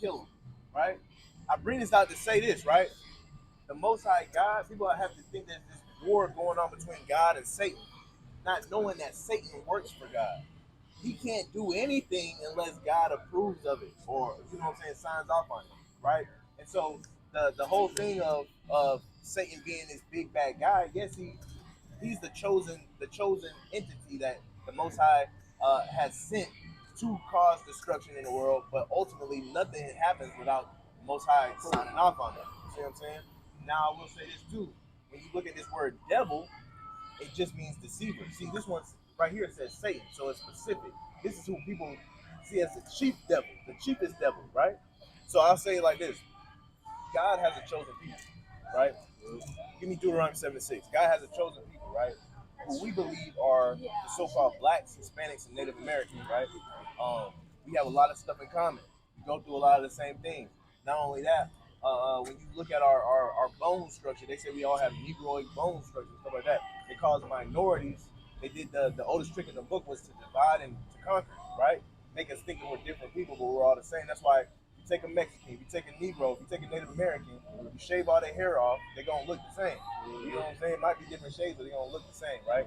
kill him, right? I bring this out to say this, right? The Most High God, people have to think there's this war going on between God and Satan, not knowing that Satan works for God. He can't do anything unless God approves of it, or you know what I'm saying, signs off on it, right? And so the whole thing of Satan being this big bad guy, yes, he's the chosen entity that the Most High has sent to cause destruction in the world, but ultimately nothing happens without the Most High signing off on it. You see what I'm saying? Now I will say this too: when you look at this word devil, it just means deceiver. See, this one's right here, it says Satan, so it's specific. This is who people see as the chief devil, the chiefest devil, right? So I'll say it like this: God has a chosen people, right? Give me Deuteronomy 7:6. God has a chosen people, right? Who we believe are the so-called blacks, Hispanics, and Native Americans, right? We have a lot of stuff in common. We go through a lot of the same things. Not only that, when you look at our bone structure, they say we all have Negroid bone structure, stuff like that. They cause minorities. They did the oldest trick in the book was to divide and to conquer, right? Make us think that we're different people, but we're all the same. That's why you take a Mexican, if you take a Negro, if you take a Native American, you shave all their hair off, they're gonna look the same. You know what I'm saying? It might be different shades, but they're gonna look the same, right?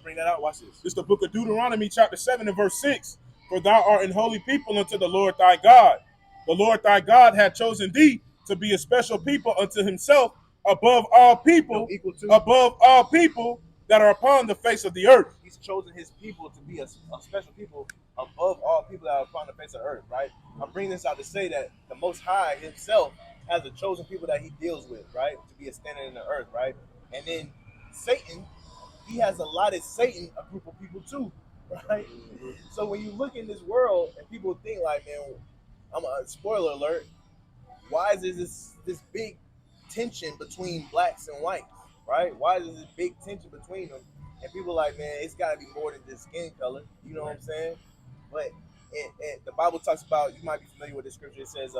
Bring that out, watch this. This is the book of Deuteronomy, chapter 7 and verse 6. For thou art an holy people unto the Lord thy God. The Lord thy God hath chosen thee to be a special people unto himself above all people, above all people that are upon the face of the earth. He's chosen his people to be a special people above all people that are upon the face of the earth, right? I'm bringing this out to say that the Most High himself has a chosen people that he deals with, right? To be a standard in the earth, right? And then Satan, he has allotted Satan a group of people too, right? So when you look in this world and people think like, man, I'm a spoiler alert, why is there this big tension between blacks and whites, right? Why is there this big tension between them? And people are like, man, it's got to be more than just skin color. You know what I'm saying? But the Bible talks about, you might be familiar with the scripture. It says,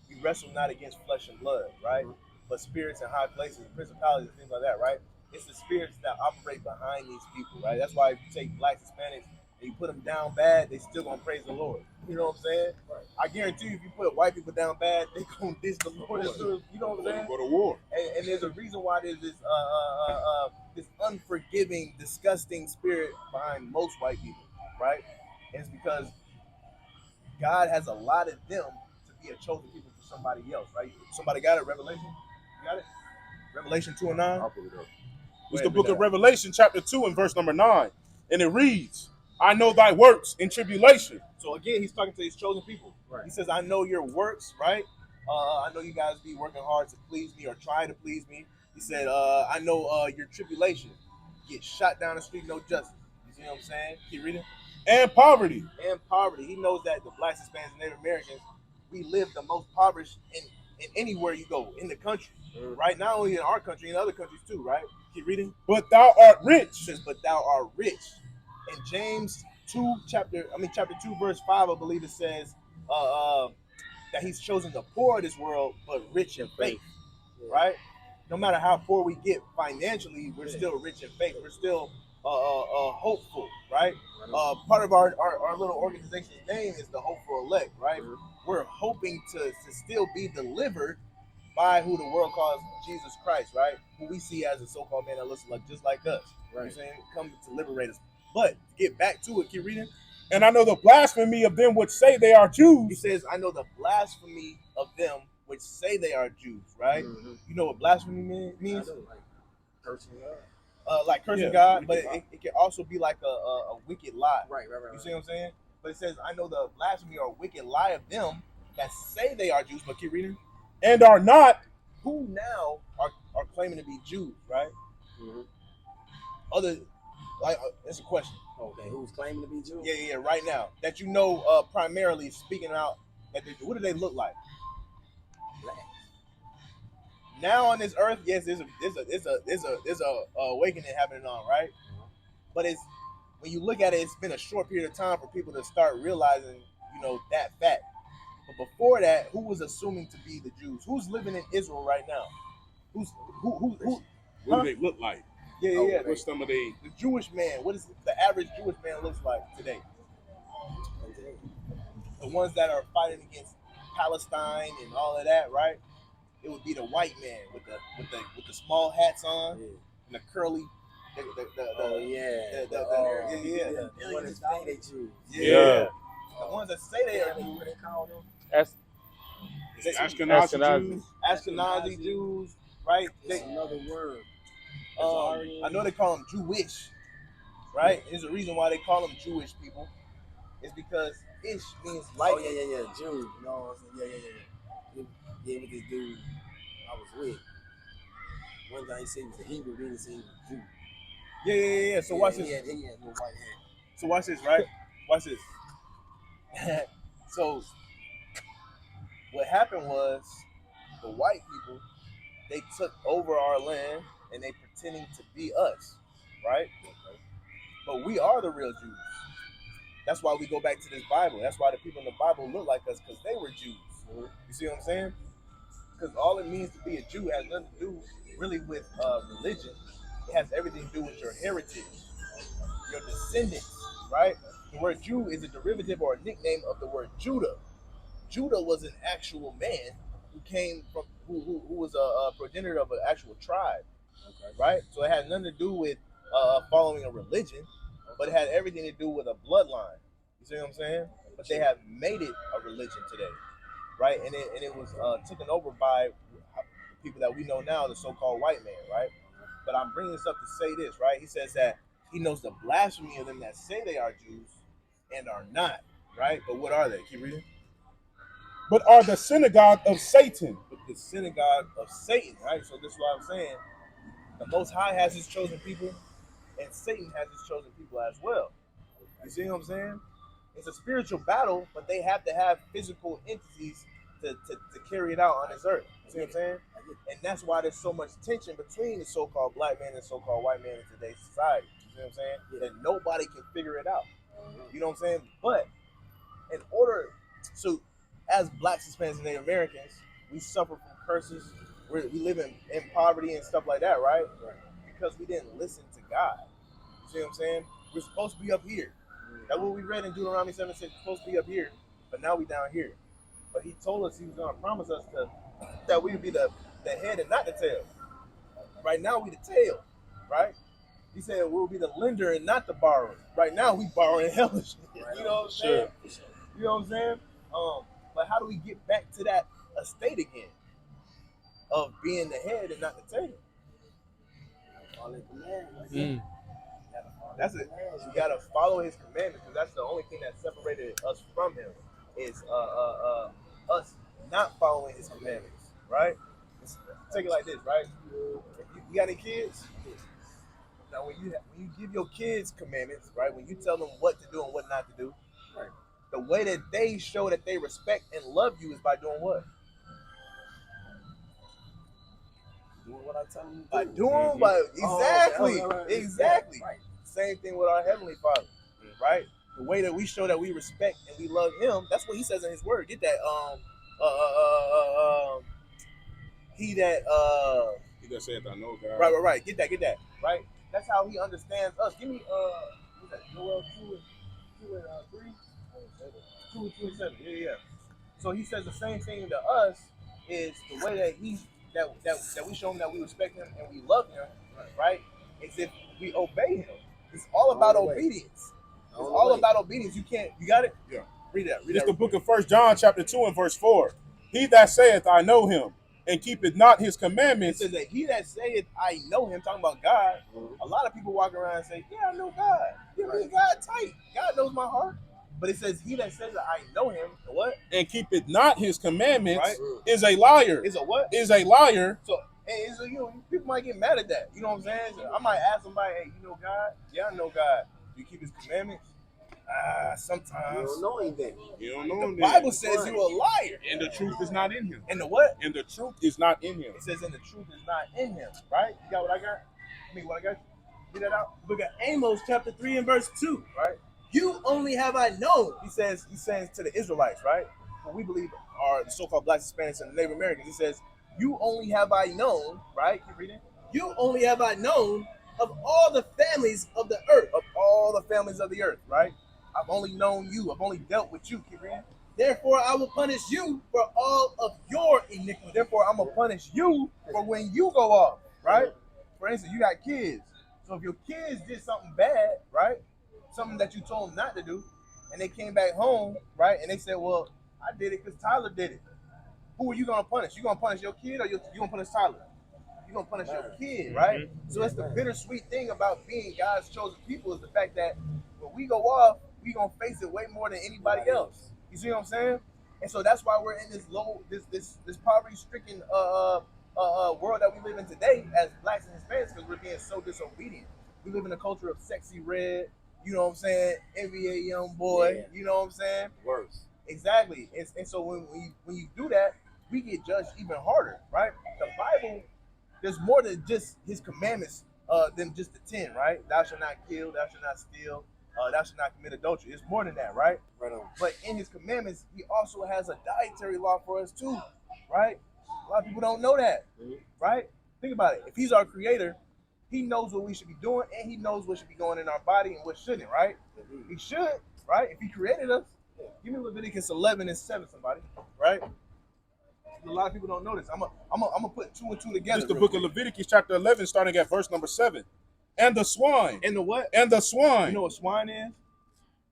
we wrestle not against flesh and blood, right? But spirits in high places, principalities, and things like that, right? It's the spirits that operate behind these people, right? That's why if you take blacks, Hispanics, and you put them down bad, they still gonna praise the Lord. You know what I'm saying? Right. I guarantee you, if you put white people down bad, they gonna diss the Lord. You know what I'm saying? Go to war. And there's a reason why there's this unforgiving, disgusting spirit behind most white people, right? And it's because God has allotted them to be a chosen people for somebody else, right? Somebody got it? Revelation? You got it? Revelation 2 and 9? I'll pull it up. It's the book of Revelation, chapter 2 and verse number 9. And it reads, I know thy works in tribulation. So again, he's talking to his chosen people. Right. He says, I know your works, right? I know you guys be working hard to please me or trying to please me. He said, I know your tribulation. Get shot down the street, no justice. You see what I'm saying? Keep reading. And poverty. And poverty. He knows that the blacks, Hispanics, and Native Americans, we live the most impoverished in anywhere you go in the country, right? Not only in our country, in other countries too, right? Keep reading. But thou art rich. It says, but thou art rich. In James 2, chapter 2, verse 5, I believe it says that he's chosen the poor of this world, but rich in faith, right? No matter how poor we get financially, we're still rich in faith. We're still hopeful, right? Part of our little organization's name is the Hopeful Elect, right? We're hoping to still be delivered by who the world calls Jesus Christ, right? Who we see as a so-called man that looks like just like us. Right. You know what I'm saying? Come to liberate us. But to get back to it, keep reading. And I know the blasphemy of them which say they are Jews. He says, I know the blasphemy of them which say they are Jews, right? Mm-hmm. You know what blasphemy means? Like cursing God. Like cursing God, but it can also be like a wicked lie. Right. You see what I'm saying? But it says, I know the blasphemy or wicked lie of them that say they are Jews, but keep reading. And are not, who now are claiming to be Jews, right? Mm-hmm. Other, like, it's a question. Okay, who's claiming to be Jews? Yeah, right now. That you know, primarily speaking out, what do they look like? Black. Now on this earth, yes, there's a awakening happening on, right? Mm-hmm. But it's, when you look at it, it's been a short period of time for people to start realizing, you know, that fact. But before that, who was assuming to be the Jews? Who's living in Israel right now? Who? What do they look like? Yeah. What's some of the Jewish man? What is the average Jewish man looks like today? The ones that are fighting against Palestine and all of that, right? It would be the white man with the small hats on and the curly. The ones that say they Jews. Yeah. The ones that say they are Jews. What they call them? Ashkenazi Jews. Ashkenazi Jews, right? It's another word. I know they call them Jewish, right? There's a reason why they call them Jewish people. It's because ish means light. Oh yeah, Jews. No, yeah. Yeah, with this dude I was with. One guy he said he was a Hebrew, then he said he was a Jew. Yeah. So watch this. He had no white hat. So watch this, right? Watch this. So what happened was the white people, they took over our land and they pretending to be us, right? But we are the real Jews. That's why we go back to this Bible. That's why the people in the Bible look like us, because they were Jews. You see what I'm saying? Because all it means to be a Jew has nothing to do really with religion. It has everything to do with your heritage, your descendants, right? The word Jew is a derivative or a nickname of the word Judah. Judah was an actual man who came from, who was a progenitor of an actual tribe, right? So it had nothing to do with following a religion, but it had everything to do with a bloodline. You see what I'm saying? But they have made it a religion today, right? And it was taken over by people that we know now, the so-called white man, right? But I'm bringing this up to say this, right? He says that he knows the blasphemy of them that say they are Jews and are not, right? But what are they? Keep reading. But are the synagogue of Satan. But the synagogue of Satan, right? So this is what I'm saying. The Most High has his chosen people, and Satan has his chosen people as well. You see what I'm saying? It's a spiritual battle, but they have to have physical entities to carry it out on this earth. You see what I'm saying? And that's why there's so much tension between the so-called black man and the so-called white man in today's society. You see what I'm saying? That nobody can figure it out. You know what I'm saying? But in order, so as blacks, Hispanics, and Native Americans, we suffer from curses. We live in poverty and stuff like that, right? Because we didn't listen to God. You see what I'm saying? We're supposed to be up here. That's what we read in Deuteronomy 7:6. We're supposed to be up here, but now we down here. But he told us he was going to promise us that we would be the head and not the tail. Right now we the tail, right? He said we'll be the lender and not the borrower. Right now we borrowing hellish. You know what I'm saying? You know what I'm saying? But how do we get back to that estate again of being the head and not the tail? That's it. You gotta follow his commandments, because that's the only thing that separated us from him is us not following his commandments, right? Take it like this, right? If you got any kids? Now, when you give your kids commandments, right? When you tell them what to do and what not to do, right? The way that they show that they respect and love you is by doing what? Doing what I tell them to do. By doing, by exactly, exactly. Right. Same thing with our Heavenly Father, right? The way that we show that we respect and we love Him, that's what He says in His Word. Get that, He that saith I know God. Right. Get that. Right. That's how He understands us. Give me what's that? Joel 2 and 3, 2 and 7. Yeah. So He says the same thing to us is the way that that we show Him that we respect Him and we love Him, right? It's if we obey Him. It's all about obedience. It's all about obedience. You got it? Yeah. Read that. It's the book of 1 John chapter 2 and verse 4. He that saith I know him and keepeth not his commandments. It says that he that saith I know him, talking about God. A lot of people walk around and say, yeah, I know God. Yeah, me and God tight. God knows my heart. But it says he that says that I know him, what? And keepeth not his commandments, right? Is a liar. Is a what? Is a liar. So, and so, people might get mad at that. You know what I'm saying? So I might ask somebody, hey, you know God? Yeah, I know God. Do you keep his commandments? Sometimes. You don't know anything. You don't know the Bible says you're a liar. And the truth is not in him. And the what? And the truth is not in him. It says, and the truth is not in him. Right? You got what I got? What I got? Get that out? Book of Amos, chapter 3 and verse 2. Right? You only have I known. He says to the Israelites, right? Who we believe are the so-called blacks, Hispanics, and the Native Americans. He says, you only have I known, right? Keep reading. You only have I known of all the families of the earth. Of all the families of the earth, right? I've only known you. I've only dealt with you. Keep reading. Therefore, I will punish you for all of your iniquity. Therefore, I'm gonna punish you for when you go off, right? For instance, you got kids. So if your kids did something bad, right? Something that you told them not to do, and they came back home, right? And they said, well, I did it because Tyler did it. Who are you gonna punish? You gonna punish your kid or you gonna punish Tyler? You gonna punish your kid, right? So it's the bittersweet thing about being God's chosen people is the fact that when we go off, we gonna face it way more than anybody else. You see what I'm saying? And so that's why we're in this this poverty-stricken world that we live in today as blacks and Hispanics, because we're being so disobedient. We live in a culture of sexy red, you know what I'm saying? NBA young boy, you know what I'm saying? Worse. Exactly. And so when you do that, we get judged even harder, right? The Bible, there's more than just his commandments than just the 10, right? Thou shalt not kill, thou shalt not steal, thou shalt not commit adultery. It's more than that, right? Right on. But in his commandments, he also has a dietary law for us too, right? A lot of people don't know that, right? Think about it. If he's our creator, he knows what we should be doing, and he knows what should be going in our body and what shouldn't, right? He should, right? If he created us, give me Leviticus 11:7, somebody, right? A lot of people don't know this. I'm gonna put 2 and 2 together. It's the book of Leviticus, chapter 11, starting at verse number 7. And the swine. And the what? And the swine. You know what swine is?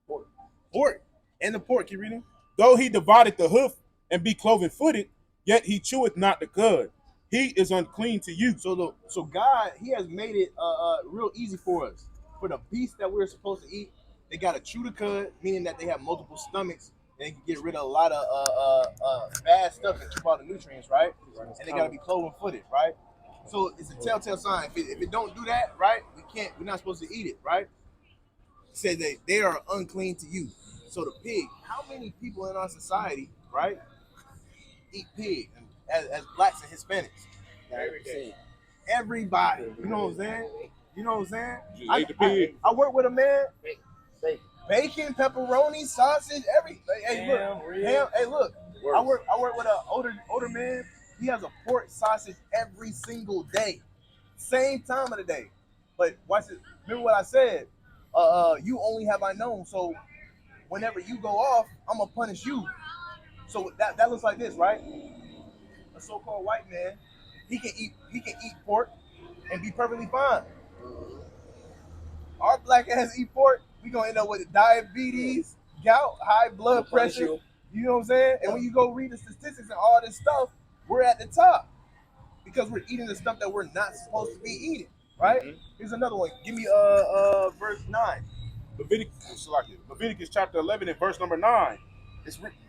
Pork. Pork. And the pork. You reading? Though he divided the hoof and be cloven-footed, yet he cheweth not the cud. He is unclean to you. So God, he has made it real easy for us. For the beasts that we're supposed to eat, they gotta chew the cud, meaning that they have multiple stomachs. And they can get rid of a lot of bad stuff and keep all the nutrients, right? And they gotta be cloven-footed, right? So it's a telltale sign. If it don't do that, right, we're not supposed to eat it, right? It says that they are unclean to you. So the pig, how many people in our society, right, eat pig as blacks and Hispanics? Everybody. You know what I'm saying? You know what I'm saying? Just ate the pig. I work with a man. Bacon, pepperoni, sausage, everything. Hey, look, ham. Hey, look. I work with an older man. He has a pork sausage every single day, same time of the day. But watch it. Remember what I said? You only have I known. So whenever you go off, I'm gonna punish you. So that looks like this, right? A so-called white man, he can eat pork and be perfectly fine. Our black ass eat pork, we gonna end up with diabetes, gout, high blood pressure. You know what I'm saying? And when you go read the statistics and all this stuff, we're at the top because we're eating the stuff that we're not supposed to be eating, right? Here's another one. Give me verse 9. Leviticus chapter 11 and verse number 9.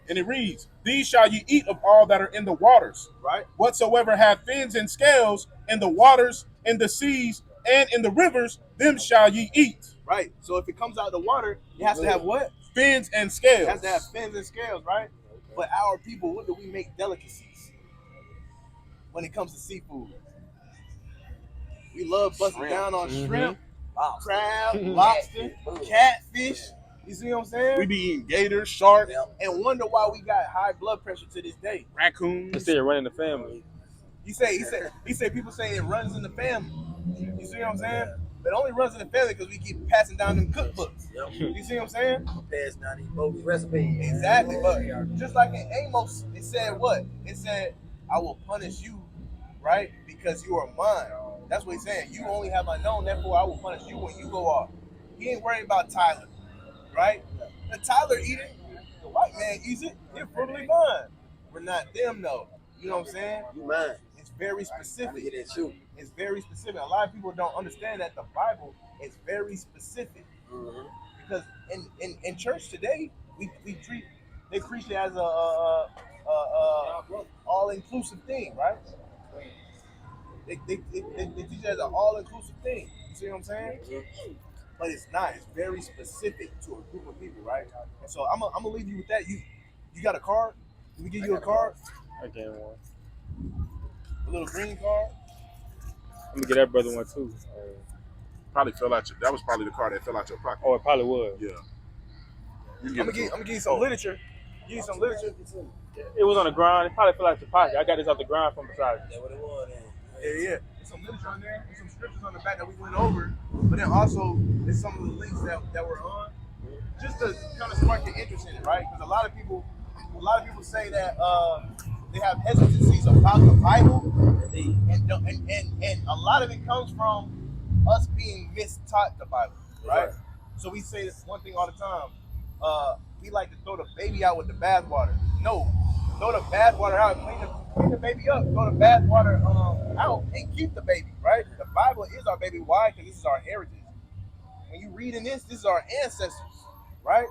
And it reads, these shall ye eat of all that are in the waters, right? Whatsoever have fins and scales in the waters, in the seas, and in the rivers, them shall ye eat. Right. So if it comes out of the water, it has to have what? Fins and scales. It has to have fins and scales, right? But our people, what do we make delicacies when it comes to seafood? We love busting down on shrimp, crab, lobster, catfish. You see what I'm saying? We be eating gators, sharks, and wonder why we got high blood pressure to this day. raccoons. Instead of running the family. He said people say it runs in the family. You see what I'm saying? But it only runs in the family because we keep passing down them cookbooks. You see what I'm saying? Pass down these bogus recipes. Exactly. But just like in Amos, it said what? It said, I will punish you, right? Because you are mine. That's what he's saying. You only have I known, therefore I will punish you when you go off. He ain't worried about Tyler, right? The Tyler eat it, the white man eats it, they're perfectly fine. We're not them though. You know what I'm saying? You mine. It's very specific. Get that shoe. It's very specific. A lot of people don't understand that the Bible is very specific. Because in church today, they preach it as a all-inclusive thing, right? They teach it as an all-inclusive thing. You see what I'm saying? But it's not. It's very specific to a group of people, right? And so I'm gonna leave you with that. You got a card? Did we give you a card? I gave one. A little green card? I'm gonna get that brother one too. Probably fell out that was probably the car that fell out your pocket. Oh, it probably was. Yeah. I'm gonna give you some literature. Give you some literature. It was on the ground. It probably fell out your pocket. I got this off the ground from beside you. That's what it was then. Yeah. There's some literature on there. There's some scriptures on the back that we went over. But then also, there's some of the links that we're on. Just to kind of spark your interest in it, right? Because a lot of people, a lot of people say that they have hesitancies about the Bible, and a lot of it comes from us being mistaught the Bible, right? So we say this one thing all the time. We like to throw the baby out with the bathwater. No, throw the bathwater out, clean the baby up, throw the bathwater out, and keep the baby, right? The Bible is our baby. Why? Because this is our heritage. When you read in this is our ancestors, right?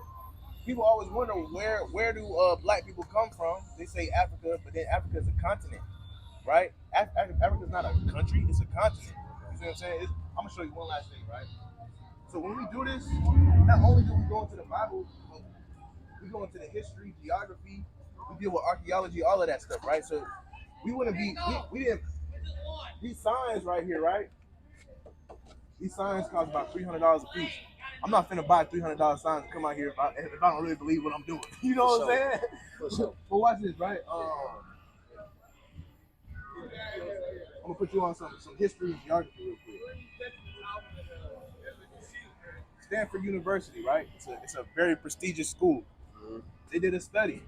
People always wonder where do black people come from? They say Africa, but then Africa is a continent, right? Africa is not a country; it's a continent. You see what I'm saying? I'm gonna show you one last thing, right? So when we do this, not only do we go into the Bible, but we go into the history, geography, we deal with archaeology, all of that stuff, right? So we wouldn't be, we didn't, these signs right here, right? These signs cost about $300 a piece. I'm not finna buy $300 signs and come out here if I don't really believe what I'm doing. You know what I'm saying? But watch this, right? I'm gonna put you on some history and geography real quick. Stanford University, right? It's a very prestigious school. They did a study,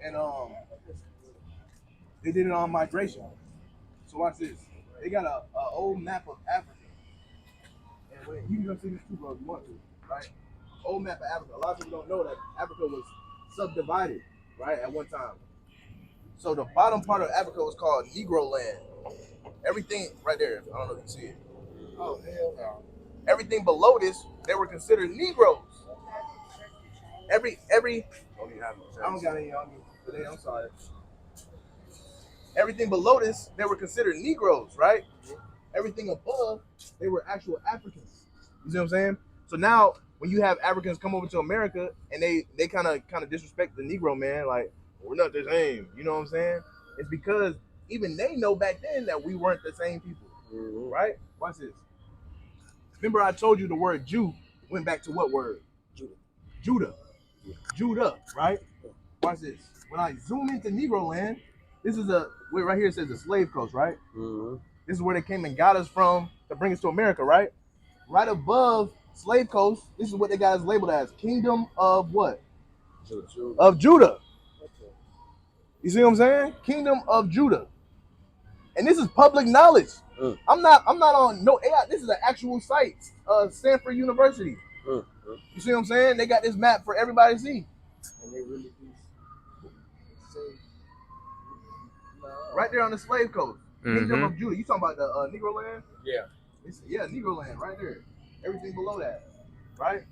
and they did it on migration. So watch this. They got a old map of Africa, and when you can go see this too, bro, if you want to, right? Old map of Africa. A lot of people don't know that Africa was subdivided, right, at one time. So the bottom part of Africa was called Negro land. Everything right there. I don't know if you see it. Oh hell no. Everything below this, they were considered Negroes. Every. Oh, you have it. I don't got any on me today. I'm sorry. Everything below this, they were considered Negroes, right? Everything above, they were actual Africans. You see what I'm saying? So now, when you have Africans come over to America and they kind of disrespect the Negro man, like, we're not the same. You know what I'm saying? It's because even they know back then that we weren't the same people, right? Watch this. Remember, I told you the word Jew went back to what word? Judah. Judah, right? Watch this. When I zoom into Negro land, this is right here it says the slave coast, right? This is where they came and got us from to bring us to America, right? Right above slave coast, this is what they got us labeled as Kingdom of what? Of Judah. You see what I'm saying? Kingdom of Judah. And this is public knowledge. I'm not on no AI. This is an actual site, Stanford University. You see what I'm saying? They got this map for everybody to see. And they really do say, right there on the slave coast. Kingdom of Judah. You talking about the Negro land? Yeah. Yeah, Negro land right there. Everything below that, right?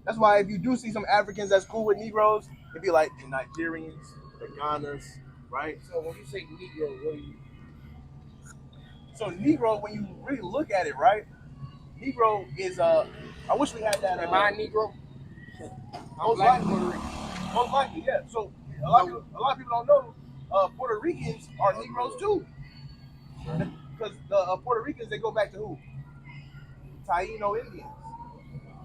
That's why if you do see some Africans that's cool with Negroes, it'd be like the Nigerians, the Ghanas, right? So when you say Negro, what do you? So Negro, when you really look at it, right? Negro is I wish we had that. Am I a Negro? Most likely, yeah. So a lot of people don't know Puerto Ricans are Negroes too, because the Puerto Ricans, they go back to who? Taino Indians.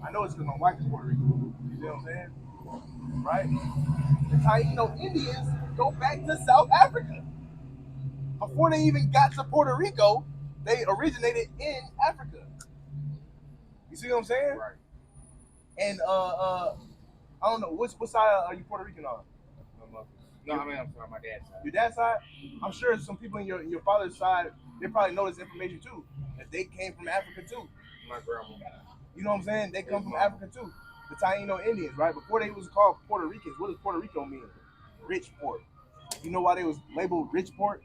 I know it's because my wife is Puerto Rican. You see what I'm saying? Right? The Taino Indians go back to South Africa. Before they even got to Puerto Rico, they originated in Africa. You see what I'm saying? Right. And I don't know, what side are you Puerto Rican on? No, I mean, I'm sorry, my dad's side. Your dad's side? I'm sure some people in your father's side, they probably know this information too. That they came from Africa too. My grandma. You know what I'm saying? They come from Africa too. The Taino Indians, right? Before they was called Puerto Ricans, what does Puerto Rico mean? Rich port. You know why they was labeled rich port?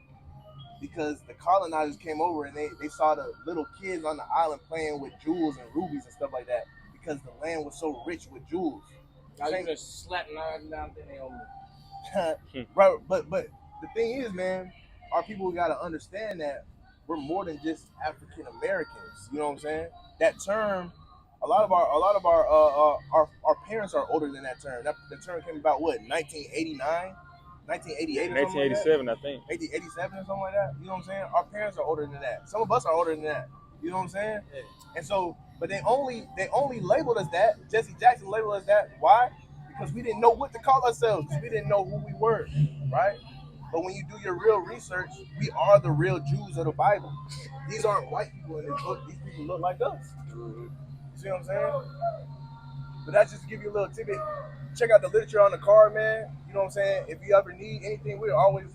Because the colonizers came over and they saw the little kids on the island playing with jewels and rubies and stuff like that, because the land was so rich with jewels. I was just slapping down there on me. Right, but the thing is, man, our people gotta understand that we're more than just African Americans. You know what I'm saying? That term, a lot of our parents are older than that term. The term came about what, 1989, 1988 or something like that? 1987, I think. 1987 or something like that. You know what I'm saying? Our parents are older than that. Some of us are older than that. You know what I'm saying? Yeah. And so, but they only labeled us that. Jesse Jackson labeled us that. Why? Because we didn't know what to call ourselves. We didn't know who we were, right? But when you do your real research, we are the real Jews of the Bible. These aren't white people in this book. These people look like us. You see what I'm saying? But that's just to give you a little tidbit. Check out the literature on the card, man. You know what I'm saying? If you ever need anything, we're always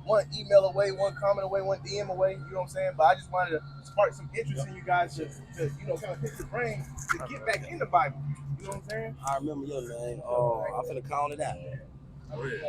one email away, one comment away, one DM away. You know what I'm saying? But I just wanted to spark some interest in you guys to you know, kind of pick your brain to get back in the Bible. You know what I'm saying? I remember your name. I'm finna call it out. Go ahead.